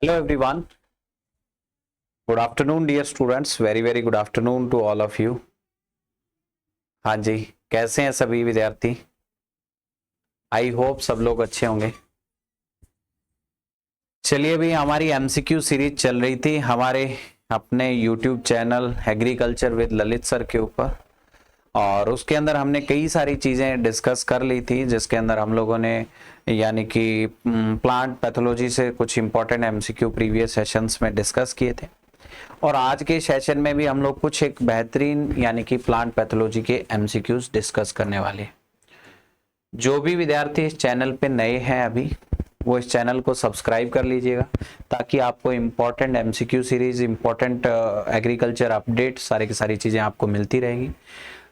Hello everyone. Good afternoon dear students. Very good afternoon to all of you. हाँ जी, कैसे हैं सभी विद्यार्थी? आई होप सब लोग अच्छे होंगे। चलिए भी हमारी एमसीक्यू सीरीज चल रही थी हमारे अपने YouTube channel agriculture with Lalit sir के ऊपर, और उसके अंदर हमने कई सारी चीज़ें डिस्कस कर ली थी, जिसके अंदर हम लोगों ने यानी कि प्लांट पैथोलॉजी से कुछ इंपॉर्टेंट एमसीक्यू प्रीवियस सेशंस में डिस्कस किए थे। और आज के सेशन में भी हम लोग कुछ एक बेहतरीन यानी कि प्लांट पैथोलॉजी के एमसीक्यूज डिस्कस करने वाले हैं। जो भी विद्यार्थी इस चैनल पे नए हैं अभी, वो इस चैनल को सब्सक्राइब कर लीजिएगा, ताकि आपको important MCQ series, important agriculture update सारी की सारी चीज़ें आपको मिलती रहेंगी।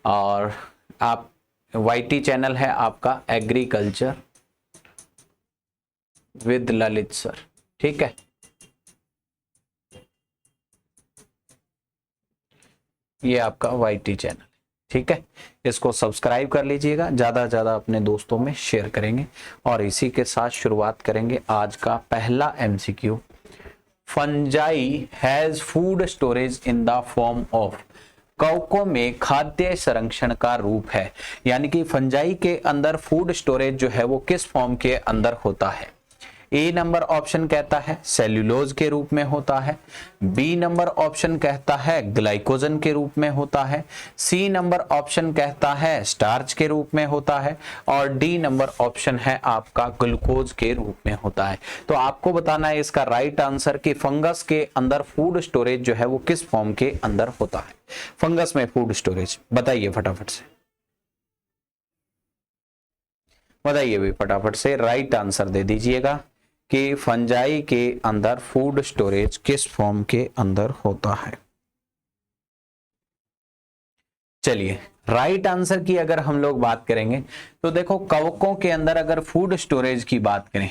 और आप वाईटी चैनल है आपका एग्रीकल्चर विद ललित सर, ठीक है। ये आपका वाईटी चैनल, ठीक है। इसको सब्सक्राइब कर लीजिएगा, ज़्यादा से ज़्यादा अपने दोस्तों में शेयर करेंगे। और इसी के साथ शुरुआत करेंगे आज का पहला MCQ. Fungi has food storage in the form of. कवकों में खाद्य संरक्षण का रूप है, यानी कि फंजाई के अंदर फूड स्टोरेज जो है वो किस फॉर्म के अंदर होता है। ए नंबर ऑप्शन कहता है सेल्यूलोज के रूप में होता है, बी नंबर ऑप्शन कहता है ग्लाइकोजन के रूप में होता है, सी नंबर ऑप्शन कहता है स्टार्च के रूप में होता है, और डी नंबर ऑप्शन है आपका ग्लूकोज के रूप में होता है। तो आपको बताना है इसका राइट आंसर कि फंगस के अंदर फूड स्टोरेज जो है वो किस फॉर्म के अंदर होता है। फंगस में फूड स्टोरेज बताइए फटाफट से, बताइए भी फटाफट से, राइट आंसर दे दीजिएगा कि फंजाई के अंदर फूड स्टोरेज किस फॉर्म के अंदर होता है। चलिए राइट आंसर की अगर हम लोग बात करेंगे तो देखो, कवकों के अंदर अगर फूड स्टोरेज की बात करें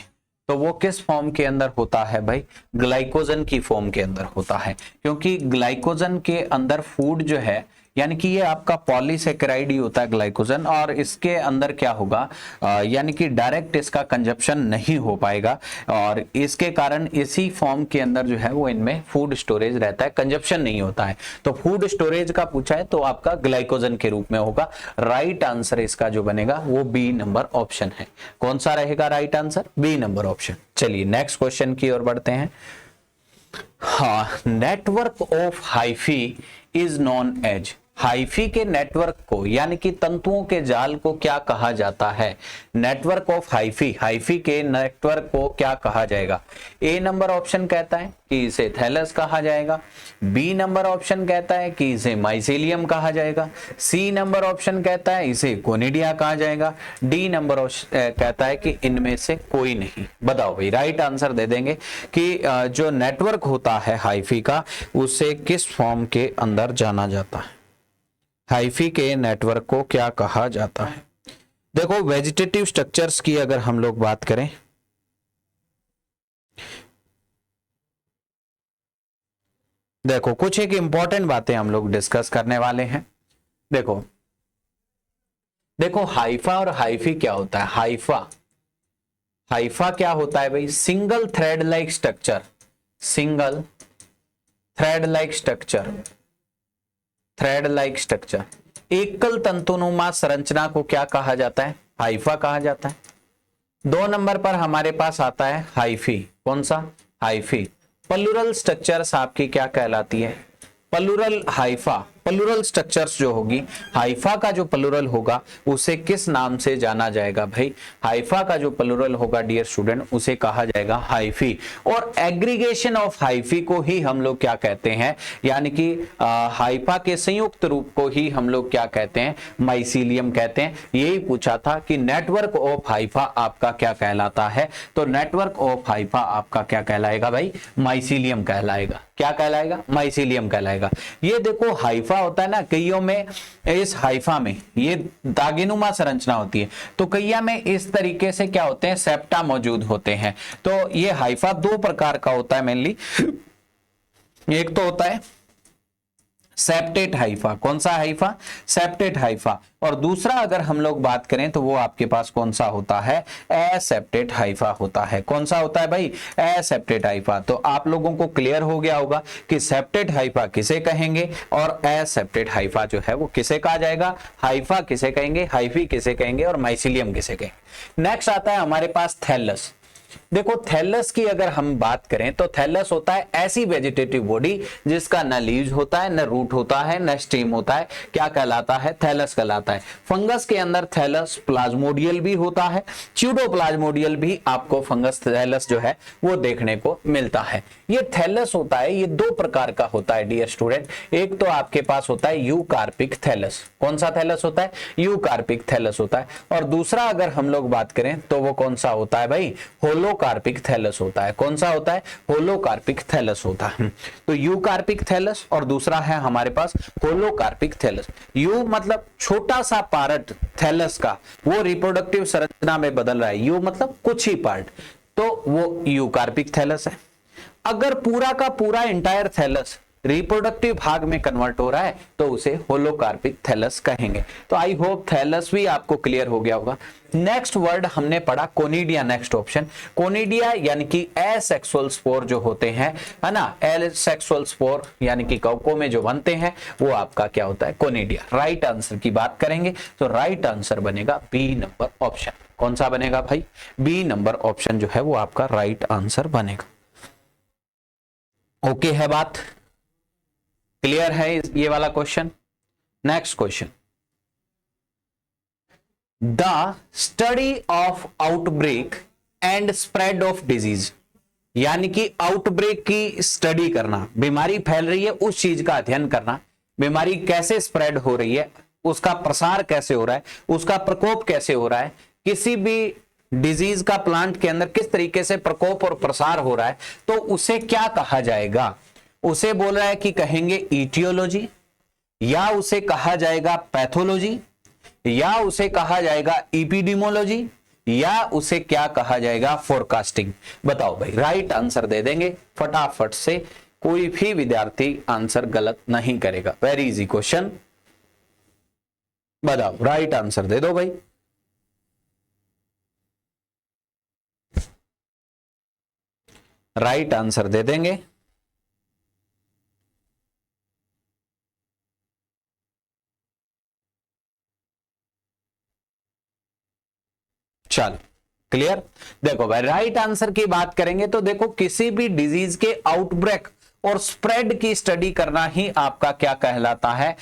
तो वो किस फॉर्म के अंदर होता है भाई, ग्लाइकोजन की फॉर्म के अंदर होता है। क्योंकि ग्लाइकोजन के अंदर फूड जो है, यानी कि ये आपका पॉलीसेकेराइड ही होता है ग्लाइकोजन, और इसके अंदर क्या होगा, यानी कि डायरेक्ट इसका कंजप्शन नहीं हो पाएगा, और इसके कारण इसी फॉर्म के अंदर जो है वो इनमें फूड स्टोरेज रहता है, कंजप्शन नहीं होता है। तो फूड स्टोरेज का पूछा है तो आपका ग्लाइकोजन के रूप में होगा। राइट आंसर इसका जो बनेगा वो बी नंबर ऑप्शन है। कौन सा रहेगा right answer? B number option. चलिए नेक्स्ट क्वेश्चन की ओर बढ़ते हैं। हाँ, network of hyphae is known as. Hyphae के नेटवर्क को यानी कि तंतुओं के जाल को क्या कहा जाता है? नेटवर्क ऑफ हाइफी, हाइफी के नेटवर्क को क्या कहा जाएगा? ए नंबर ऑप्शन कहता है कि इसे थैलस कहा जाएगा, बी नंबर ऑप्शन कहता है कि इसे माइसेलियम कहा जाएगा, सी नंबर ऑप्शन कहता है इसे कोनिडिया कहा जाएगा, डी नंबर कहता है कि इनमें से कोई नहीं। बताओ भाई, राइट आंसर दे देंगे कि जो नेटवर्क होता है हाइफी का, उसे किस फॉर्म के अंदर जाना जाता है? हाइफी के नेटवर्क को क्या कहा जाता है? देखो, वेजिटेटिव स्ट्रक्चर्स की अगर हम लोग बात करें, देखो कुछ एक इंपॉर्टेंट बातें हम लोग डिस्कस करने वाले हैं। देखो देखो हाइफा और हाइफी क्या होता है। हाइफा हाइफा क्या होता है भाई? Single thread like structure, single thread like structure, thread like structure, एकल तंतुनुमा संरचना को क्या कहा जाता है? हाइफा कहा जाता है। 2 नंबर पर हमारे पास आता है हाइफी। कौन सा? हाइफी। पल्लुरल स्ट्रक्चर्स आपकी क्या कहलाती है? पल्लुरल हाइफा। पल्लुरल स्ट्रक्चर्स जो होगी, हाइफा का जो पल्लुरल होगा उसे किस नाम से जाना जाएगा भाई? हाइफा का जो पल्लुरल होगा डियर स्टूडेंट, उसे कहा जाएगा हाइफी। और एग्रीगेशन ऑफ हाइफी को ही हम लोग क्या कहते हैं, यानी कि हाइफा के संयुक्त रूप को ही हम लोग क्या कहते हैं? माइसीलियम कहते हैं। यही पूछा था कि नेटवर्क ऑफ हाइफा आपका क्या कहलाता है, तो नेटवर्क ऑफ हाइफा आपका क्या कहलाएगा भाई? माइसीलियम कहलाएगा। क्या कहलाएगा? माइसीलियम कहलाएगा। ये देखो हाइफा होता है ना, कईयों में इस हाइफा में ये दागिनुमा संरचना होती है, तो कईया में इस तरीके से क्या होते हैं? सेप्टा मौजूद होते हैं। तो ये हाइफा 2 प्रकार का होता है मेनली। एक तो होता है सेप्टेट हाइफा। कौन सा हाइफा? Septate Haifa. और दूसरा अगर हम लोग बात करें तो वो आपके पास कौन सा होता है? एसेप्टेट हाइफा होता है। कौन सा होता है भाई? Aseptate Haifa. तो आप लोगों को क्लियर हो गया होगा कि सेप्टेट हाइफा किसे कहेंगे और एसेप्टेट हाइफा जो है वो किसे कहा जाएगा? हाइफा किसे कहेंगे, हाइफी किसे कहेंगे और माइसिलियम किसे कहेंगे। नेक्स्ट आता है हमारे पास थैलस। देखो थैलस की अगर हम बात करें तो थैलस होता है ऐसी वेजिटेटिव बॉडी जिसका न लीव्स होता है, न रूट होता है, न स्टेम होता है। क्या कहलाता है? थैलस कहलाता है। फंगस के अंदर थैलस प्लाज्मोडियल भी होता है, स्यूडोप्लाज्मोडियल भी आपको फंगस थैलस जो है वो देखने को मिलता है। ये थैलस होता है, ये दो प्रकार का होता है डियर स्टूडेंट। एक तो आपके पास होता है यूकार्पिक थैलस। कौन सा थैलस होता है? यूकार्पिक थैलस होता है। और दूसरा अगर हम लोग बात करें तो वो कौन सा होता है भाई? होलोकार्पिक थैलस होता है। कौन सा होता है? होलोकार्पिक थैलस होता है। तो यूकार्पिक थैलस और दूसरा है हमारे पास होलोकार्पिक थैलस। यू मतलब छोटा सा पार्ट थैलस का, वो रिप्रोडक्टिव संरचना में बदल रहा है। यू मतलब कुछ ही पार्ट, तो वो यूकार्पिक थैलस है। अगर पूरा का पूरा इंटायर थैलस रिप्रोडक्टिव भाग में कन्वर्ट हो रहा है तो उसे होलोकार्पिक थैलस कहेंगे। तो आई होप थैलस भी आपको क्लियर हो गया होगा। नेक्स्ट वर्ड हमने पढ़ा कोनिडिया। नेक्स्ट ऑप्शन कोनिडिया यानी कि एसेक्सुअल स्पोर जो होते हैं, है ना, एसेक्सुअल स्पोर यानी कि कवकों में जो बनते हैं वो आपका क्या होता है? कोनिडिया। राइट आंसर की बात करेंगे तो राइट आंसर बनेगा बी नंबर ऑप्शन। कौन सा बनेगा भाई? बी नंबर ऑप्शन जो है वो आपका राइट आंसर बनेगा। ओके है बात? क्लियर है ये वाला question? Next question, the study of outbreak and spread of disease. यानी कि आउटब्रेक की स्टडी करना, बीमारी फैल रही है उस चीज का अध्ययन करना, बीमारी कैसे स्प्रेड हो रही है, उसका प्रसार कैसे हो रहा है, उसका प्रकोप कैसे हो रहा है, किसी भी डिजीज का प्लांट के अंदर किस तरीके से प्रकोप और प्रसार हो रहा है, तो उसे क्या कहा जाएगा? उसे बोल रहा है कि कहेंगे इटियोलॉजी, या उसे कहा जाएगा पैथोलॉजी, या उसे कहा जाएगा इपिडीमोलॉजी, या उसे क्या कहा जाएगा? फोरकास्टिंग। बताओ भाई, राइट आंसर दे देंगे फटाफट से, कोई भी विद्यार्थी आंसर गलत नहीं करेगा। वेरी इजी क्वेश्चन, बताओ राइट आंसर दे दो भाई। राइट आंसर दे देंगे। चलो क्लियर। देखो भाई, राइट आंसर की बात करेंगे तो देखो किसी भी डिजीज के आउटब्रेक और स्प्रेड की स्टडी करना ही आपका क्या कहलाता है?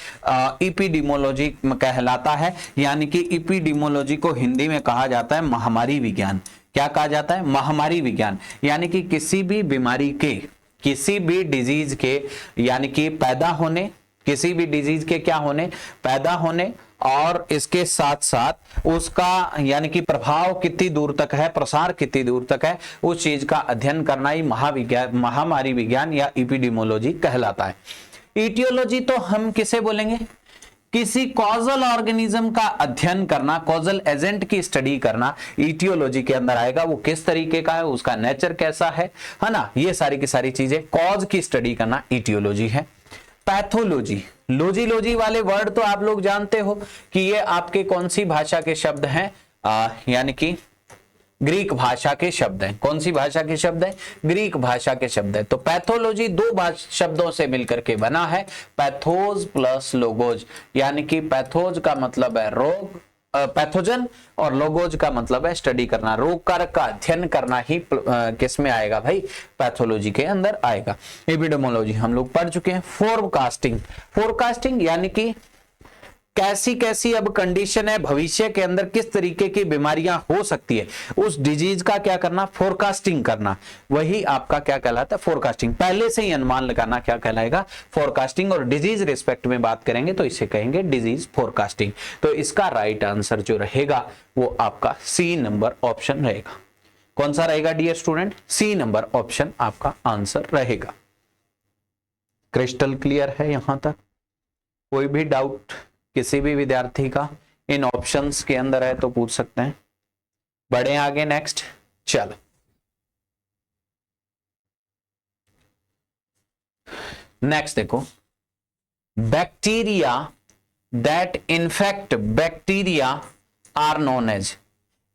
इपिडीमोलॉजी कहलाता है। यानी कि इपिडीमोलॉजी को हिंदी में कहा जाता है महामारी विज्ञान। क्या कहा जाता है? महामारी विज्ञान। यानी कि किसी भी बीमारी के, किसी भी डिजीज के, यानी कि पैदा होने, किसी भी डिजीज के क्या होने? पैदा होने, और इसके साथ साथ उसका यानी कि प्रभाव कितनी दूर तक है, प्रसार कितनी दूर तक है, उस चीज का अध्ययन करना ही महाविज्ञान, महामारी विज्ञान या इपिडीमोलॉजी कहलाता है। इटियोलॉजी तो हम किसे बोलेंगे? किसी कॉजल ऑर्गेनिज्म का अध्ययन करना, कॉजल एजेंट की स्टडी करना इटियोलॉजी के अंदर आएगा। वो किस तरीके का है, उसका नेचर कैसा है ना, ये सारी की सारी चीजें कॉज की स्टडी करना इटियोलॉजी है। पैथोलॉजी, लॉजी वाले वर्ड तो आप लोग जानते हो कि ये आपके कौन सी भाषा के शब्द हैं? यानी कि ग्रीक भाषा के शब्द हैं। कौन सी भाषा के शब्द हैं? ग्रीक भाषा के शब्द है। तो पैथोलॉजी दो शब्दों से मिलकर के बना है, पैथोज प्लस लोगोज। यानी कि पैथोज का मतलब है रोग, पैथोजन, और लोगोज का मतलब है स्टडी करना, रोग कारक का अध्ययन करना ही किस में आएगा भाई? पैथोलॉजी के अंदर आएगा। एपिडेमोलॉजी हम लोग पढ़ चुके हैं। फोरकास्टिंग, फोरकास्टिंग यानी कि कैसी कैसी अब कंडीशन है, भविष्य के अंदर किस तरीके की बीमारियां हो सकती है, उस डिजीज का क्या करना? फोरकास्टिंग करना। वही आपका क्या कहलाता है? फोरकास्टिंग। पहले से ही अनुमान लगाना क्या कहलाएगा? फोरकास्टिंग। और डिजीज रिस्पेक्ट में बात करेंगे तो इसे कहेंगे डिजीज फोरकास्टिंग। तो इसका राइट आंसर जो रहेगा वो आपका सी नंबर ऑप्शन रहेगा। कौन सा रहेगा dear student? C number option आपका आंसर रहेगा। क्रिस्टल क्लियर है यहां तक? कोई भी डाउट किसी भी विद्यार्थी का इन ऑप्शंस के अंदर है तो पूछ सकते हैं। बढ़े आगे नेक्स्ट। चलो नेक्स्ट देखो, bacteria that infect bacteria are known as,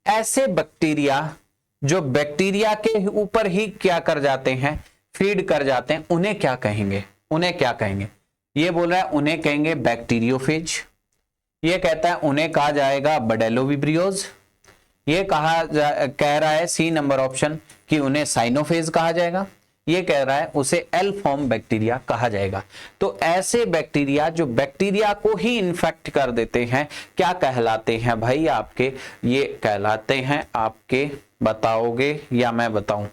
ऐसे बैक्टीरिया जो बैक्टीरिया के ऊपर ही क्या कर जाते हैं, फीड कर जाते हैं, उन्हें क्या कहेंगे, उन्हें क्या कहेंगे? ये बोल रहा है उन्हें कहेंगे बैक्टीरियोफेज, ये कहता है उन्हें कहा जाएगा बडेलोविब्रियोज, ये कह रहा है सी नंबर ऑप्शन कि उन्हें साइनोफेज कहा जाएगा, ये कह रहा है उसे एल फॉर्म बैक्टीरिया कहा जाएगा। तो ऐसे बैक्टीरिया जो बैक्टीरिया को ही इन्फेक्ट कर देते हैं क्या कहलाते हैं भाई आपके? ये कहलाते हैं आपके, बताओगे या मैं बताऊं?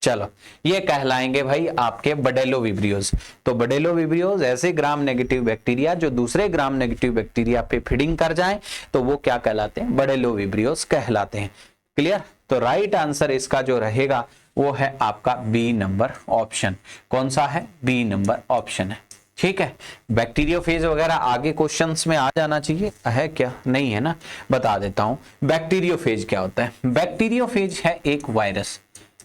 चलो, ये कहलाएंगे भाई आपके बडेलोविब्रियोज। तो बडेलोविब्रियोज ऐसे ग्राम नेगेटिव बैक्टीरिया जो दूसरे ग्राम नेगेटिव बैक्टीरिया पे फीडिंग कर जाएं तो वो क्या कहलाते हैं? बडेलोविब्रियोज कहलाते हैं। क्लियर? तो राइट आंसर इसका जो रहेगा वो है आपका बी नंबर ऑप्शन। कौन सा है? बी नंबर ऑप्शन है। ठीक है, बैक्टीरियोफेज वगैरह आगे क्वेश्चंस में आ जाना चाहिए, है क्या? नहीं है ना, बता देता हूं। बैक्टीरियोफेज क्या होता है? बैक्टीरियोफेज है एक वायरस,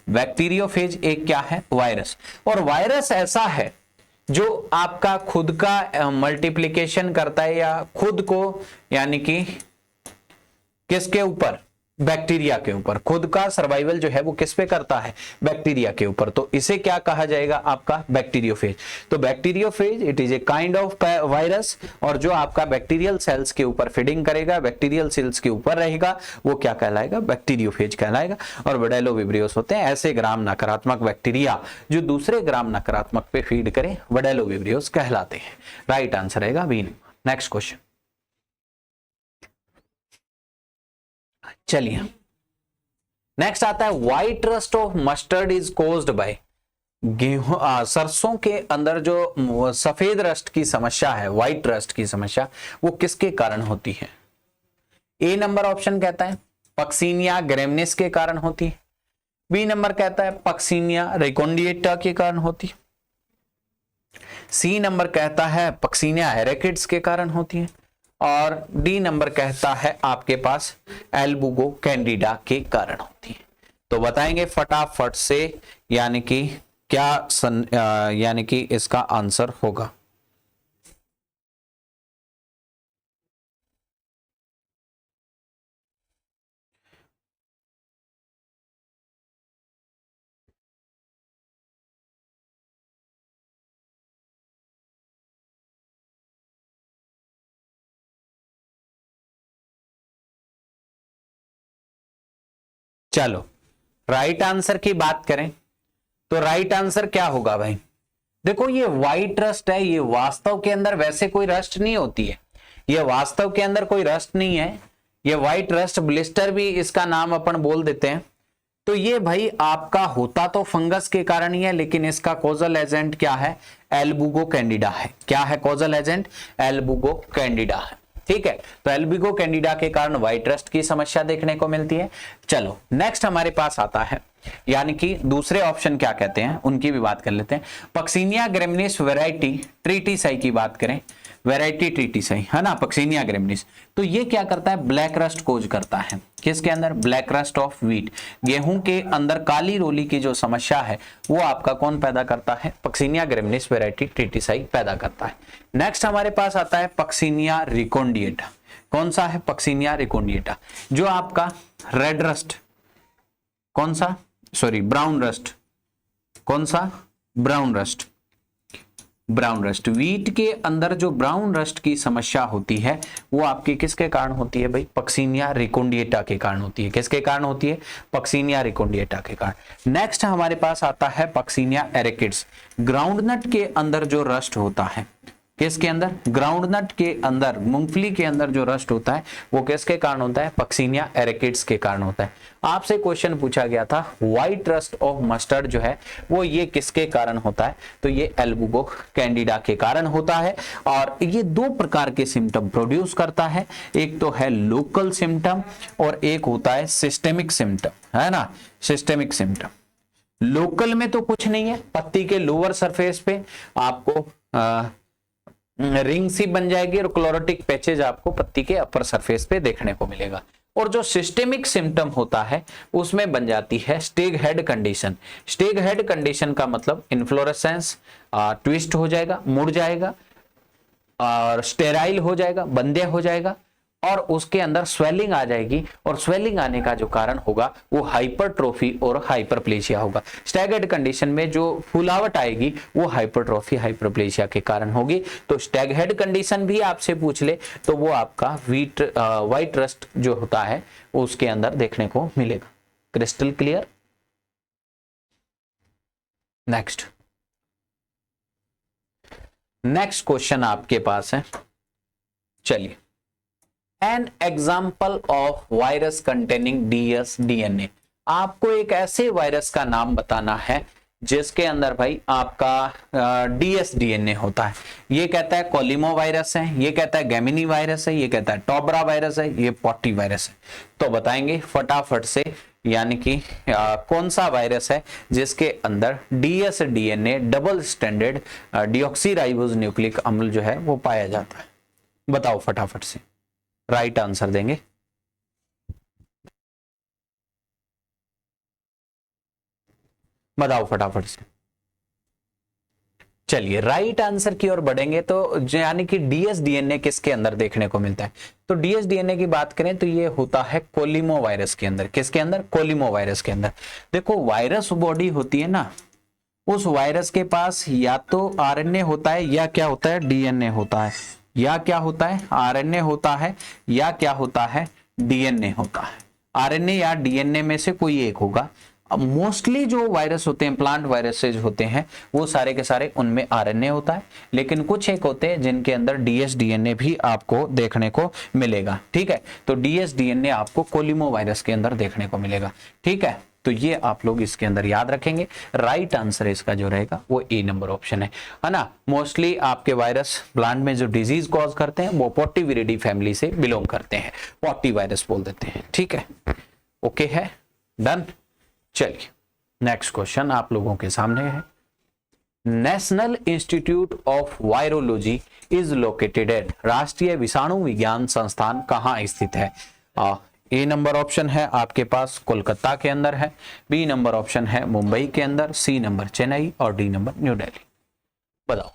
बैक्टीरियोफेज एक क्या है? वायरस। और वायरस ऐसा है जो आपका खुद का मल्टीप्लिकेशन करता है या खुद को, यानी कि किसके ऊपर? बैक्टीरिया के ऊपर। खुद का सर्वाइवल जो है वो किस पे करता है? बैक्टीरिया के ऊपर। तो इसे क्या कहा जाएगा? आपका बैक्टीरियोफेज। तो bacteriophage it is a kind of virus, और जो आपका बैक्टीरियल सेल्स के ऊपर फीडिंग करेगा, बैक्टीरियल सेल्स के ऊपर रहेगा, वो क्या कहलाएगा? बैक्टीरियोफेज कहलाएगा। और बडेलोविब्रियोस होते हैं ऐसे ग्राम नकारात्मक बैक्टीरिया जो दूसरे ग्राम नकारात्मक पे फीड करें, बडेलोविब्रियोस कहलाते हैं। राइट आंसर रहेगा बी। नेक्स्ट क्वेश्चन, चलिए नेक्स्ट आता है white rust of mustard is caused by. गेहूं सरसों के अंदर जो सफेद रस्ट की समस्या है, व्हाइट रस्ट की समस्या, वो किसके कारण होती है? ए नंबर ऑप्शन कहता है पक्सीनिया ग्रेमिनिस के कारण होती है, बी नंबर कहता है पक्सीनिया रिकोंडिएटा के कारण होती है, सी नंबर कहता है पक्सीनिया एरेकिड्स के कारण होती है, और डी नंबर कहता है आपके पास एल्बुगो कैंडिडा के कारण होती है। तो बताएंगे फटाफट से, यानी कि क्या यानी कि इसका आंसर होगा। चलो राइट आंसर की बात करें तो राइट आंसर क्या होगा भाई? देखो ये व्हाइट रस्ट है, ये वास्तव के अंदर वैसे कोई रस्ट नहीं होती है, ये वास्तव के अंदर कोई रस्ट नहीं है, ये व्हाइट रस्ट ब्लिस्टर भी इसका नाम अपन बोल देते हैं। तो ये भाई आपका होता तो फंगस के कारण ही है, लेकिन इसका कॉजल एजेंट क्या है? एल्बुगो कैंडिडा है। क्या है कॉजल एजेंट? एल्बुगो कैंडिडा है। ठीक है, तो एल्बुगो कैंडिडा के कारण व्हाइट रस्ट की समस्या देखने को मिलती है। चलो नेक्स्ट हमारे पास आता है, यानी कि दूसरे ऑप्शन क्या कहते हैं उनकी भी बात कर लेते हैं। पक्सीनिया ग्रेमिनिस वैरायटी ट्रीटिसाई की बात करें, वैरायटी ट्रीटिसाई है ना, पक्सीनिया ग्रेमिनिस, तो ये क्या करता है? ब्लैक रस्ट कोज करता है। किसके अंदर? ब्लैक रस्ट ऑफ व्हीट, गेहूं के अंदर काली रोली की जो समस्या है वो आपका कौन पैदा करता है? पक्सीनिया ग्रेमिनिस वैरायटी ट्रीटिसाई पैदा करता है। नेक्स्ट हमारे पास आता है पक्सीनिया रिकोंडिएटा। कौन सा है? पक्सीनिया रिकोंडिएटा, जो आपका रेड रस्ट, कौन सा? सॉरी ब्राउन रस्ट, कौन सा? Brown rust, brown rust, wheat के अंदर जो ब्राउन रस्ट की समस्या होती है वो आपकी किसके कारण होती है भाई? पक्सीनिया रिकोंडिएटा के कारण होती है। किसके कारण होती है? पक्सीनिया रिकोंडिएटा के कारण। नेक्स्ट हमारे पास आता है पक्सीनिया एरेकिड्स, ग्राउंडनट के अंदर जो रस्ट होता है, किसके अंदर? ग्राउंडनट के अंदर, मूंगफली के अंदर जो रस्ट होता है वो किसके कारण होता है? पक्सीनिया एरेकिड्स के कारण होता है। आपसे क्वेश्चन पूछा गया था व्हाइट रस्ट ऑफ मस्टर्ड जो है वो ये किसके कारण होता है? तो ये एल्बुगो कैंडिडा के कारण होता है। और ये दो प्रकार के सिम्टम प्रोड्यूस करता है, एक तो है लोकल सिम्टम और एक होता है सिस्टेमिक सिम्टम, है ना, सिस्टेमिक सिम्टम। लोकल में तो कुछ नहीं है, पत्ती के लोअर सरफेस पे आपको रिंग सी बन जाएगी और क्लोरोटिक पैचेज आपको पत्ती के अपर सरफेस पे देखने को मिलेगा। और जो सिस्टेमिक सिम्टम होता है उसमें बन जाती है स्टेग हेड कंडीशन। स्टेग हेड कंडीशन का मतलब इन्फ्लोरेसेंस ट्विस्ट हो जाएगा, मुड़ जाएगा और स्टेराइल हो जाएगा, बंध्या हो जाएगा और उसके अंदर स्वेलिंग आ जाएगी और स्वेलिंग आने का जो कारण होगा वो हाइपरट्रोफी और हाइपरप्लेशिया होगा। स्टैगर्ड कंडीशन में जो फुलावट आएगी वो हाइपरट्रोफी हाइपरप्लेशिया के कारण होगी। तो स्टैग हेड कंडीशन भी आपसे पूछ ले तो वो आपका व्हाइट रस्ट जो होता है उसके अंदर देखने को मिलेगा। Crystal clear. नेक्स्ट क्वेश्चन आपके पास है, चलिए। An example of virus containing dsDNA। आपको एक ऐसे वायरस का नाम बताना है जिसके अंदर भाई आपका dsDNA होता है। ये कहता है कोलिमो वायरस है, ये कहता है गेमिनी वायरस है, ये कहता है टोबरा वायरस है, ये पॉटी वायरस है। तो बताएंगे फटाफट से, यानी कि कौन सा वायरस है जिसके अंदर dsDNA डबल स्टैंडर्ड डिऑक्सीराइबोज न्यूक्लिक अम्ल जो है वो पाया जाता है। बताओ फटाफट से, राइट आंसर देंगे। बताओ फटाफट से। चलिए राइट आंसर की ओर बढ़ेंगे तो यानी कि dsDNA किसके अंदर देखने को मिलता है। तो dsDNA की बात करें तो ये होता है कोलिमो वायरस के अंदर। किसके अंदर? कोलिमो वायरस के अंदर। देखो वायरस बॉडी होती है ना, उस वायरस के पास या तो RNA होता है या क्या होता है DNA होता है, या क्या होता है RNA होता है या क्या होता है DNA होता है। RNA या DNA में से कोई एक होगा। अब मोस्टली जो वायरस होते हैं, प्लांट वायरसेज होते हैं, वो सारे के सारे उनमें RNA होता है, लेकिन कुछ एक होते हैं जिनके अंदर dsDNA भी आपको देखने को मिलेगा। ठीक है, तो dsDNA आपको कोलिमो वायरस के अंदर देखने को मिलेगा। ठीक है, तो ये आप लोग इसके अंदर याद रखेंगे। राइट आंसर इसका जो रहेगा वो ए नंबर ऑप्शन है ना। मोस्टली आपके वायरस प्लांट में जो डिजीज कॉज करते हैं वो पॉटीविरिडी फैमिली से बिलोंग करते हैं, पॉटी वायरस बोल देते हैं। ठीक है, ओके है, डन। चलिए नेक्स्ट क्वेश्चन आप लोगों के सामने है। National institute of virology is located at. राष्ट्रीय विषाणु विज्ञान संस्थान कहाँ स्थित है? ए नंबर ऑप्शन है आपके पास कोलकाता के अंदर है, बी नंबर ऑप्शन है मुंबई के अंदर, सी नंबर चेन्नई और डी नंबर न्यू दिल्ली। बताओ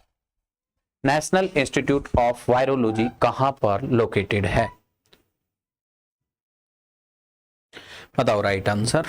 नेशनल इंस्टीट्यूट ऑफ वायरोलॉजी कहां पर लोकेटेड है? बताओ राइट आंसर।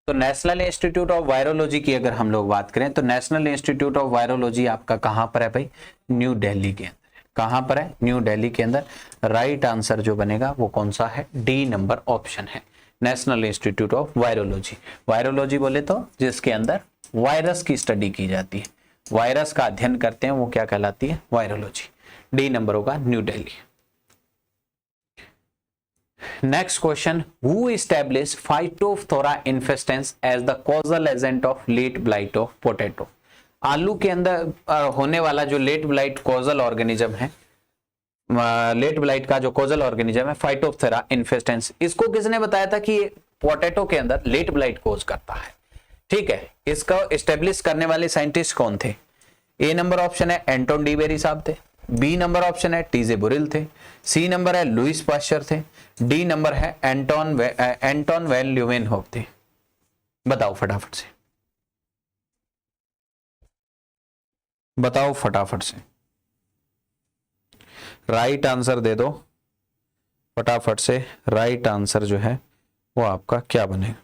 तो नेशनल इंस्टीट्यूट ऑफ वायरोलॉजी की अगर हम लोग बात करें तो नेशनल इंस्टीट्यूट ऑफ वायरोलॉजी आपका कहां पर है भाई? न्यू दिल्ली के अंदर। कहां पर है? न्यू दिल्ली के अंदर। राइट आंसर जो बनेगा वो कौन सा है? डी नंबर ऑप्शन है, national institute of virology. Virology बोले तो जिसके अंदर वायरस की स्टडी की जाती है, वायरस का अध्ययन करते हैं, वो क्या कहलाती है? वायरोलॉजी। डी नंबर होगा new Delhi. Next question, who established Phytophthora infestans as the causal agent of late blight of potato? आलू के अंदर होने वाला जो लेट ब्लाइट कॉजल ऑर्गेनिज्म है, लेट ब्लाइट का जो कॉजल ऑर्गेनिज्म है फाइटोप्थेरा इन्फेस्टेंस, इसको किसने बताया था कि पोटैटो के अंदर लेट ब्लाइट कॉज करता है? ठीक है, इसका एस्टेब्लिश करने वाले साइंटिस्ट कौन थे? ए नंबर ऑप्शन है एंटोन डी बेरी साहब थे, बी नंबर ऑप्शन है टीजे बुरिल थे, सी नंबर है लुइस पास्चर थे, डी नंबर है एंटोन वेन ल्यूवेनहोफ थे। बताओ फटाफट से, बताओ फटाफट से, राइट आंसर दे दो फटाफट से। राइट आंसर जो है वो आपका क्या बनेगा?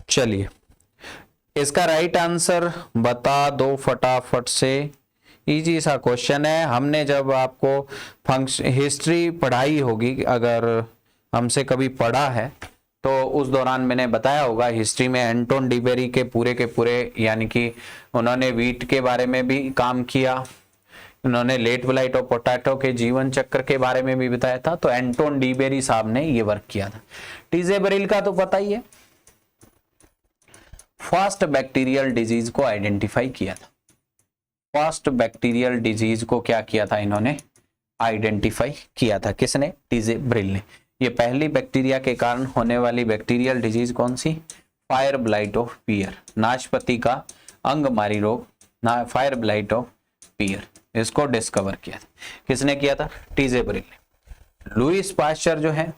चलिए इसका राइट आंसर बता दो फटाफट से। इजी सा क्वेश्चन है, हमने जब आपको हिस्ट्री पढ़ाई होगी, अगर हमसे कभी पढ़ा है तो उस दौरान मैंने बताया होगा हिस्ट्री में एंटोन डी बेरी के पूरे यानी कि उन्होंने वीट के बारे में भी काम किया, उन्होंने लेट ब्लाइट और पोटैटो के जीवन चक्र के बारे में भी बताया था। तो एंटोन डी बेरी साहब ने ये वर्क किया था। टीजे बरिल का तो पता ही है, फर्स्ट बैक्टीरियल डिजीज को आइडेंटिफाई किया था। फर्स्ट बैक्टीरियल डिजीज को क्या किया था इन्होंने, आइडेंटिफाई किया था। किसने, टीजे ब्रिल ने। ये पहली बैक्टीरिया के कारण होने वाली बैक्टीरियल डिजीज कौन सी, फायर ब्लाइट ऑफ पियर, नाशपाती का अंगमारी रोग, ना फायर ब्लाइट ऑफ पियर, इसको डिस्कवर किया था। किसने किया था, टीजे ब्रिल ने। लुईस पास्चर जो है,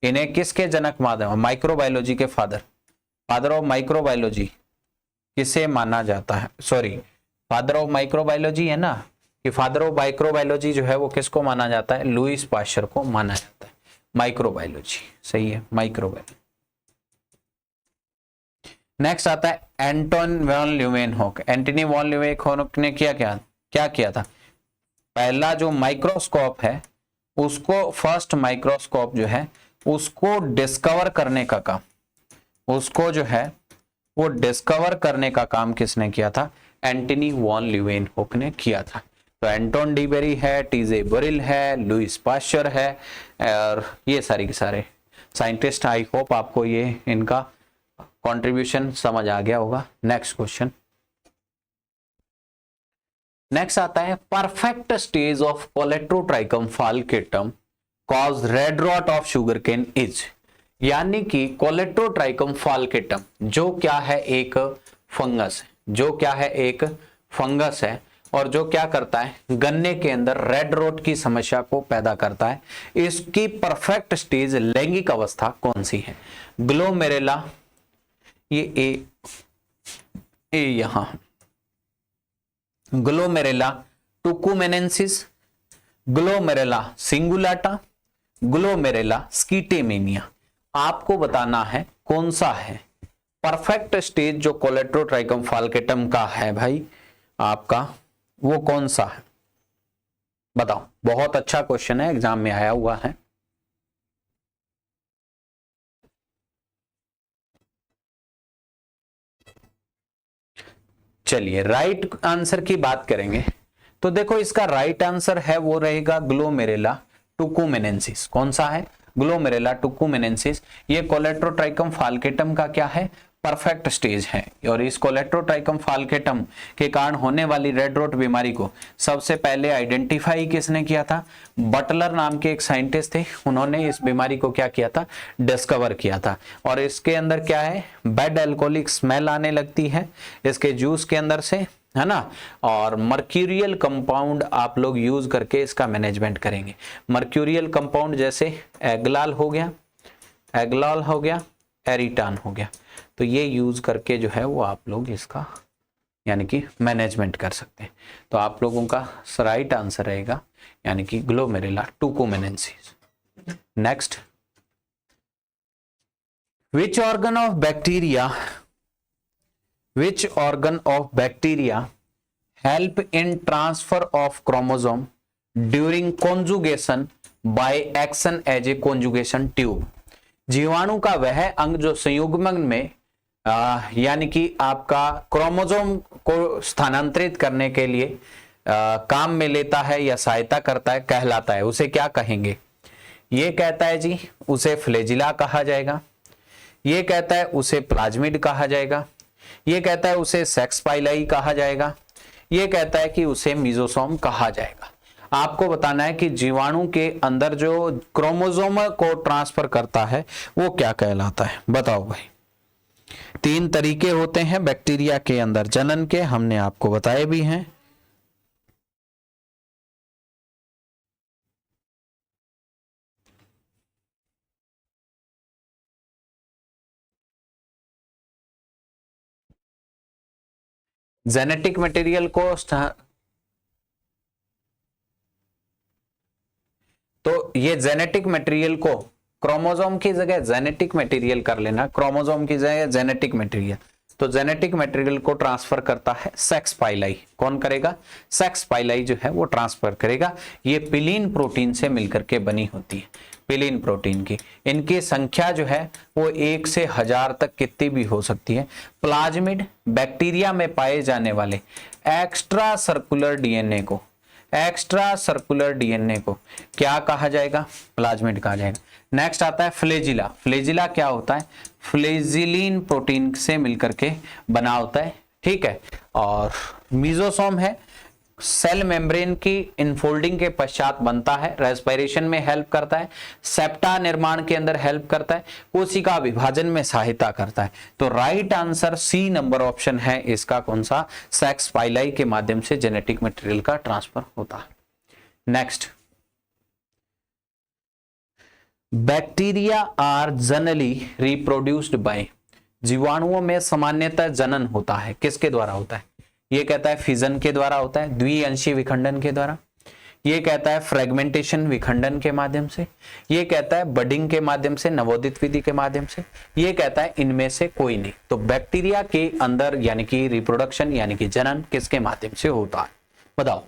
इन्हें किसके जनक माना, माइक्रोबायोलॉजी के फादर ऑफ माइक्रोबायोलॉजी किसे माना जाता है, सॉरी फादर ऑफ माइक्रोबायोलॉजी है ना, कि फादर ऑफ माइक्रोबायोलॉजी जो है वो किसको माना जाता है, लुईस पास्चर को माना जाता है। माइक्रोबायोलॉजी सही है, माइक्रोबायोलॉजी। नेक्स्ट आता है Anton von Leeuwenhoek. Antony von Leeuwenhoek ने क्या किया था, पहला जो माइक्रोस्कोप है उसको, फर्स्ट माइक्रोस्कोप जो है उसको डिस्कवर करने का काम, उसको जो है वो डिस्कवर करने का काम किसने किया था, एंटनी वॉन ल्यूवेनहॉक ने किया था। तो एंटोन डीबेरी है, टीजे ब्रिल है, लुईस पास्चर है, और ये सारे के सारे साइंटिस्ट। आई होप आपको ये इनका कंट्रीब्यूशन समझ आ गया होगा। नेक्स्ट क्वेश्चन, नेक्स्ट आता है perfect stage of colletotrichum falcatum cause red rot of sugar cane is, यानी कि कोलेट्रोट्राइकम फाल्केटम जो क्या है, एक फंगस है, जो क्या है, एक फंगस है, और जो क्या करता है, गन्ने के अंदर रेड रॉट की समस्या को पैदा करता है। इसकी परफेक्ट स्टेज लैंगिक अवस्था कौन सी है, ग्लोमेरुला, ये ए यहां, ग्लोमेरुला टुकुमेनेंसिस, ग्लोमेरुला सिंगुलाटा, ग्लोमेरुला स्कीटेमेनिया। आपको बताना है कौन सा है परफेक्ट स्टेज जो कोलेट्रोट्राइकम फाल्केटम का है भाई आपका, वो कौन सा है बताओ। बहुत अच्छा क्वेश्चन है, एग्जाम में आया हुआ है। चलिए राइट आंसर की बात करेंगे तो देखो इसका राइट आंसर है वो रहेगा ग्लोमेरुला टुकुमेनेंसिस। कौन सा है, ग्लोमेरुला टुकुमेनेंसिस। ये कोलेट्रोट्राइकम फाल्केटम का क्या है, परफेक्ट स्टेज है। और इस कोलेट्रोट्राइकम फाल्केटम के कारण होने वाली रेड रॉट बीमारी को सबसे पहले आइडेंटिफाई किसने किया था, बटलर नाम के एक साइंटिस्ट थे, उन्होंने इस बीमारी को क्या किया था, डिस्कवर किया था। और इसके अंदर क्या है, बैड अल्कोहलिक स्मेल आने लगती है इसके जूस के अंदर से, है ना। और मर्क्यूरियल कंपाउंड आप लोग यूज करके इसका मैनेजमेंट करेंगे। मर्क्यूरियल कंपाउंड जैसे एग्लाल हो गया, एग्लाल हो गया, एरिटान हो गया, तो ये यूज करके जो है वो आप लोग इसका यानी कि मैनेजमेंट कर सकते हैं। तो आप लोगों का राइट आंसर रहेगा यानी कि glomerella tucumanensis. Next, which organ of bacteria help in transfer of chromosome during conjugation by action as a conjugation tube। जीवाणु का वह अंग जो संयुग्मन में यानी कि आपका क्रोमोसोम को स्थानांतरित करने के लिए काम में लेता है या सहायता करता है, कहलाता है, उसे क्या कहेंगे। ये कहता है जी उसे फ्लैजिला कहा जाएगा, ये कहता है उसे प्लाज्मिड कहा जाएगा, ये कहता है उसे सेक्स पाइलाई कहा जाएगा, ये कहता है कि उसे मीजोसोम कहा जाएगा। आपको बताना है कि जीवाणु के अंदर जो क्रोमोसोम को ट्रांसफर करता है वो क्या कहलाता है, बताओ भाई। 3 तरीके होते हैं बैक्टीरिया के अंदर जनन के, हमने आपको बताए भी हैं। जेनेटिक मटेरियल को तो ये जेनेटिक मटेरियल को क्रोमोसोम की जगह जेनेटिक मटेरियल कर लेना, क्रोमोसोम की जगह जेनेटिक मटेरियल। तो जेनेटिक मटेरियल को ट्रांसफर करता है सेक्स पाइलाई। कौन करेगा, सेक्स पाइलाई जो है वो ट्रांसफर करेगा। ये पिलीन प्रोटीन से मिलकर के बनी होती है, पिलीन प्रोटीन की। इनकी संख्या जो है वो 1 से 1000 तक कितनी भी हो सकती है। प्लाज्मिड बैक्टीरिया में पाए जाने वाले एक्स्ट्रा सर्कुलर डीएनए को, एक्स्ट्रा सर्कुलर डीएनए को क्या कहा जाएगा, प्लाज्मिड कहा जाएगा। नेक्स्ट आता है फ्लैजिला। फ्लैजिला क्या होता है, फ्लैजिलिन प्रोटीन से मिलकर के बना होता है, ठीक है। और मीजोसोम है, सेल मेम्ब्रेन की इनफोल्डिंग के पश्चात बनता है, रेस्पिरेशन में हेल्प करता है, सेप्टा निर्माण के अंदर हेल्प करता है, कोशिका विभाजन में सहायता करता है। तो right answer C number option है इसका, कौन सा, सेक्स पाइलाई के माध्यम से जेनेटिक मटेरियल का ट्रांसफर होता है। Next, bacteria are generally reproduced by, जीवाणुओं में सामान्यतः जनन होता है, किसके द्वारा होता है? ये कहता है फिजन के द्वारा होता है, द्विअंशी विखंडन के द्वारा। ये कहता है फ्रेगमेंटेशन विखंडन के माध्यम से। ये कहता है बडिंग के माध्यम से, नवोदित विधि के माध्यम से। ये कहता है इनमें से कोई नहीं। तो बैक्टीरिया के अंदर यानी कि रिप्रोडक्शन यानी कि जनन किसके माध्यम से होता है, बताओ।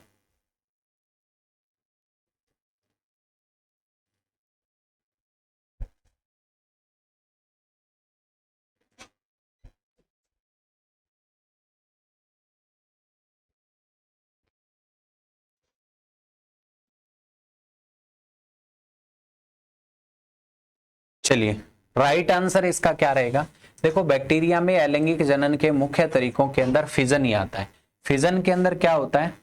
चलिए राइट आंसर इसका क्या रहेगा? देखो बैक्टीरिया में अलैंगिक जनन के मुख्य तरीकों के अंदर फिजन ही आता है। फिजन के अंदर क्या होता है,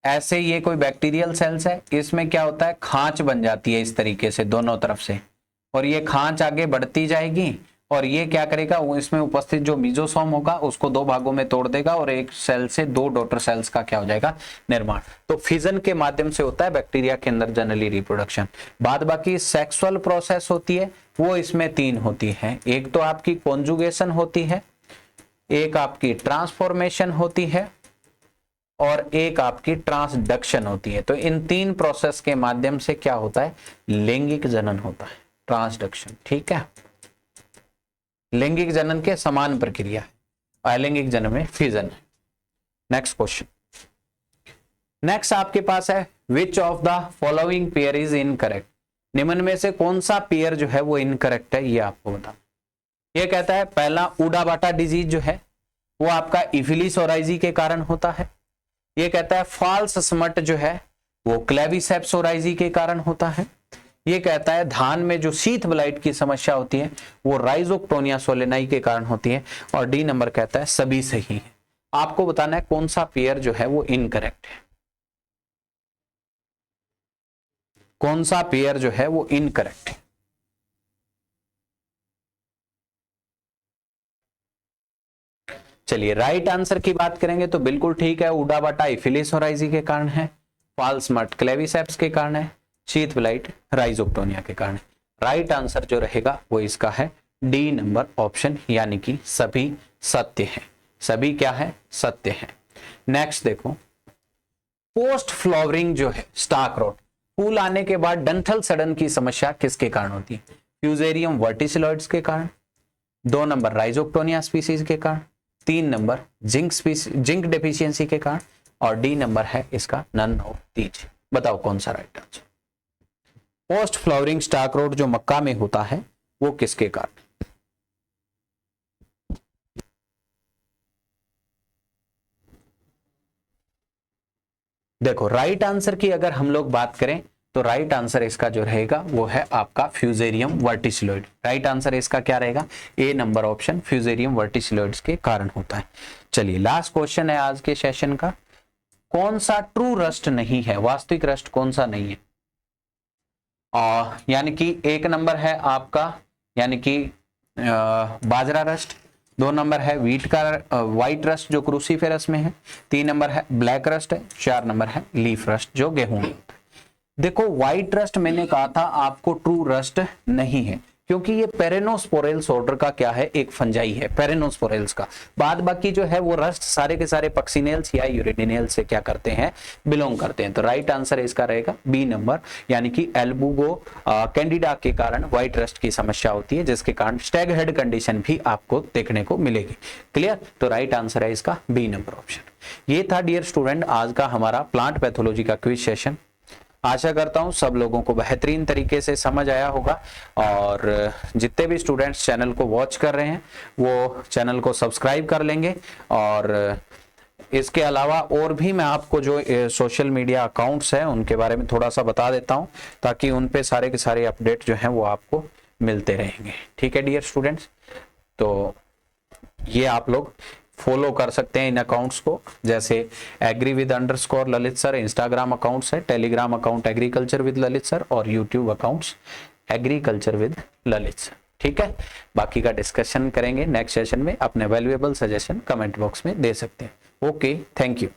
ऐसे ये कोई बैक्टीरियल सेल्स है, इसमें क्या होता है, खांच बन जाती है इस तरीके से दोनों तरफ से, और ये खांच आगे बढ़ती जाएगी और ये क्या करेगा, वो इसमें उपस्थित जो मीजोसोम होगा उसको दो भागों में तोड़ देगा और एक सेल से दो डॉटर सेल्स का क्या हो जाएगा, निर्माण। तो फिजन के माध्यम से होता है बैक्टीरिया के अंदर जनरली रिप्रोडक्शन। बाद बाकी सेक्सुअल प्रोसेस होती है, वो इसमें तीन होती है। एक तो आपकी कॉन्जुगेशन होती है, एक आपकी ट्रांसफॉर्मेशन होती है और एक आपकी ट्रांसडक्शन होती है। तो इन तीन प्रोसेस के माध्यम से क्या होता है, लैंगिक जनन होता है, ट्रांसडक्शन। ठीक है, लैंगिक जनन के समान प्रक्रिया है, अलैंगिक जनन में फिजन है। नेक्स्ट क्वेश्चन, नेक्स्ट आपके पास है which of the following pair is incorrect, निम्न में से कौन सा पेयर जो है वो इनकरेक्ट है, ये आपको बता। ये कहता है पहला उडाबाटा डिजीज जो है वो आपका इफिलिस ओराइजी के कारण होता है। ये कहता है फॉल्स स्मट जो है वो क्लेविसेप्स ओराइजी के कारण होता है। ये कहता है धान में जो शीथ ब्लाइट की समस्या होती है वो राइजोक्टोनिया सोलेनाई के कारण होती है। और डी नंबर कहता है सभी सही है। आपको बताना है कौन सा पेयर जो है वो इनकरेक्ट है, कौन सा पेयर जो है वो इनकरेक्ट है। चलिए राइट आंसर की बात करेंगे तो बिल्कुल ठीक है, उडाबाटा इफिलिस ओराइजी के कारण है, फॉल्स स्मट क्लेविसेप्स के कारण है, शीथ ब्लाइट राइजोक्टोनिया के कारण। राइट आंसर जो रहेगा वो इसका है डी नंबर ऑप्शन, यानी कि सभी सत्य है। सभी क्या है, सत्य है। नेक्स्ट देखो, पोस्ट फ्लावरिंग जो है स्टार्क रोट, फूल आने के बाद डंठल सड़न की समस्या किसके कारण होती है? फ्यूजेरियम वर्टिसिलॉइड्स के कारण, 2 नंबर राइजोक्टोनिया स्पीसीज के कारण, 3 नंबर जिंक डेफिशिएंसी के कारण, और डी नंबर है इसका नन ऑफ दीज। बताओ कौन सा right answer. Post flowering stalk rot जो मक्का में होता है वो किसके कारण? देखो राइट आंसर की अगर हम लोग बात करें तो राइट आंसर इसका जो रहेगा वो है आपका फ्यूजेरियम वर्टिसिलॉइड। राइट आंसर इसका क्या रहेगा, ए नंबर ऑप्शन, फ्यूजेरियम वर्टिसिलॉइड्स के कारण होता है। चलिए लास्ट क्वेश्चन है आज के सेशन का, कौन सा ट्रू रस्ट नहीं है, वास्तविक रस्ट कौन सा नहीं है? यानी कि 1 नंबर है आपका यानी कि बाजरा रस्ट, 2 नंबर है व्हीट का व्हाइट रस्ट जो क्रूसीफेरस में है, 3 नंबर है ब्लैक रस्ट है, 4 नंबर है लीफ रस्ट जो गेहूं में। देखो व्हाइट रस्ट मैंने कहा था आपको ट्रू रस्ट नहीं है, क्योंकि ये पेरेनोस्पोरेल्स ऑर्डर का क्या है, एक फंजाई है पेरेनोस्पोरेल्स का। बाद बाकी जो है वो रस्ट सारे के सारे पक्सिनेल्स या यूरिडिनेल्स से क्या करते हैं, बिलोंग करते हैं। तो राइट आंसर इसका रहेगा बी नंबर, यानी कि एल्बुगो कैंडिडा के कारण व्हाइट रस्ट की समस्या होती है, जिसके कारण स्टैग हेड कंडीशन भी आपको देखने को मिलेगी। क्लियर? तो राइट आंसर है इसका बी नंबर ऑप्शन। ये था डियर स्टूडेंट आज का हमारा प्लांट पैथोलॉजी का क्विज सेशन। आशा करता हूं सब लोगों को बेहतरीन तरीके से समझ आया होगा, और जितने भी स्टूडेंट्स चैनल को वॉच कर रहे हैं वो चैनल को सब्सक्राइब कर लेंगे। और इसके अलावा और भी मैं आपको जो सोशल मीडिया अकाउंट्स हैं उनके बारे में थोड़ा सा बता देता हूं, ताकि उन पे सारे के सारे अपडेट जो हैं वो आपको मिलते रहेंगे। ठीक है डियर स्टूडेंट्स, तो ये आप लोग फॉलो कर सकते हैं इन अकाउंट्स को, जैसे agree with underscore Lalit sir Instagram accounts है, Telegram account agriculture with Lalit sir और YouTube accounts agriculture with Lalit sir. ठीक है, बाकी का डिस्कशन करेंगे नेक्स्ट सेशन में। अपने वैल्यूएबल सजेशन कमेंट बॉक्स में दे सकते हैं। Okay, thank you.